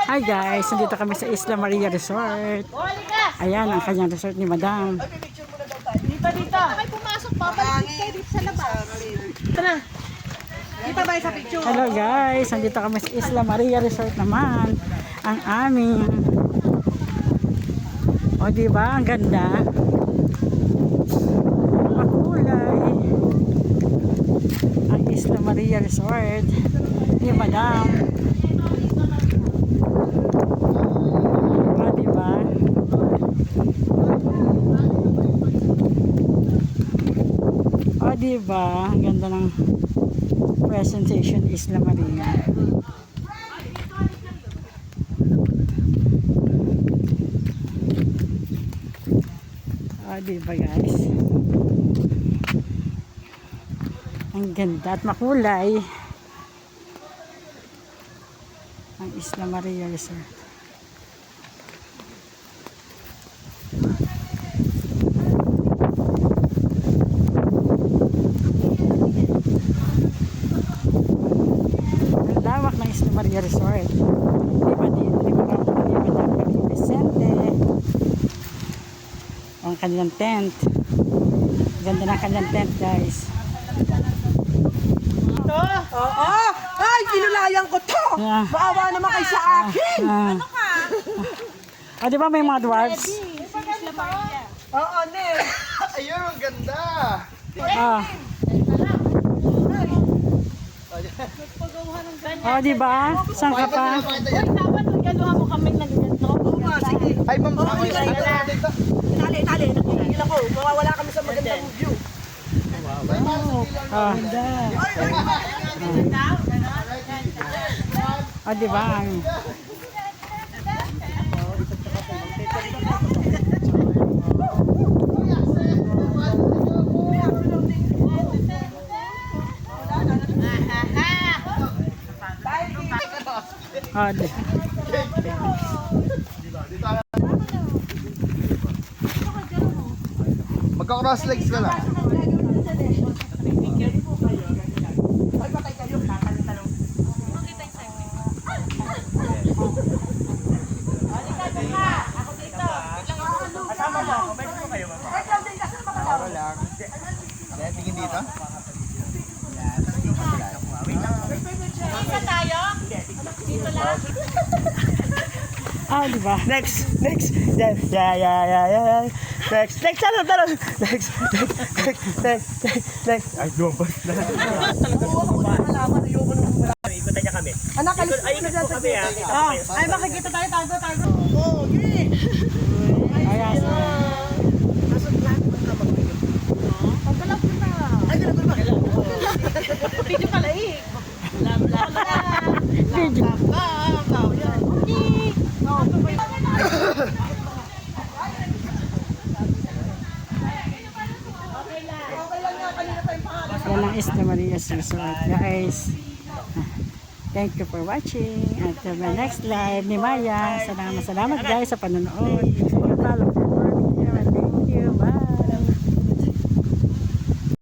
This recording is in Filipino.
Hi guys, nandito kami sa Isla Maria Resort. Ayan ang kanyang resort ni Madam. Dito. Ay, pumasok pa. Balik kayo dito sa labas. Tara. Dito ba sa picture? Hello guys, nandito kami sa Isla Maria Resort naman. Ang aming. O diba, ang ganda. Makulay. Ang Isla Maria Resort ni Madam. O diba? O diba, ang ganda ng presentation Isla Maria. O diba guys, ang ganda at makulay ang Isla Maria Resort. Ang lawak ng Isla Maria Resort. Diba dito, diba Madam Vicente ang kanilang tent. Ganda ng kanilang tent guys. Ito? Oo. Ay, pinulayan ko to. Yeah. Maawa naman kayo sa akin. Ano ka? Ah, di ba may mga dwarfs? Oo, Nel. Ayun, ang ganda! Ah. Oh, di ba? Saan ka pa? Dapat magaluha mo kami ng ganito. Sige. Ay, ma'am, ako yung dito. Tali. Nakikil ako. Mawawala kami sa magandang view. Ah. Ah, di ba? Ah, di. Magka-cross legs ka lang. Para lang. Kaya tingin dito. Isa tayo? Dito lang. Ah, di ba? Next. Yeah. Next. Ay, lumabas na. Ikutan niya kami. Anak, alis Ay, ikot po kami ha. Ay, makikita tayo. Tago. Ayan. Pagkalap ko na. Ay, ganun ba? Video pala eh. Video. Yan ang Isla Maria Resort guys. Thank you for watching. Until my next live ni Maya. Salamat guys sa panonood. Follow for more.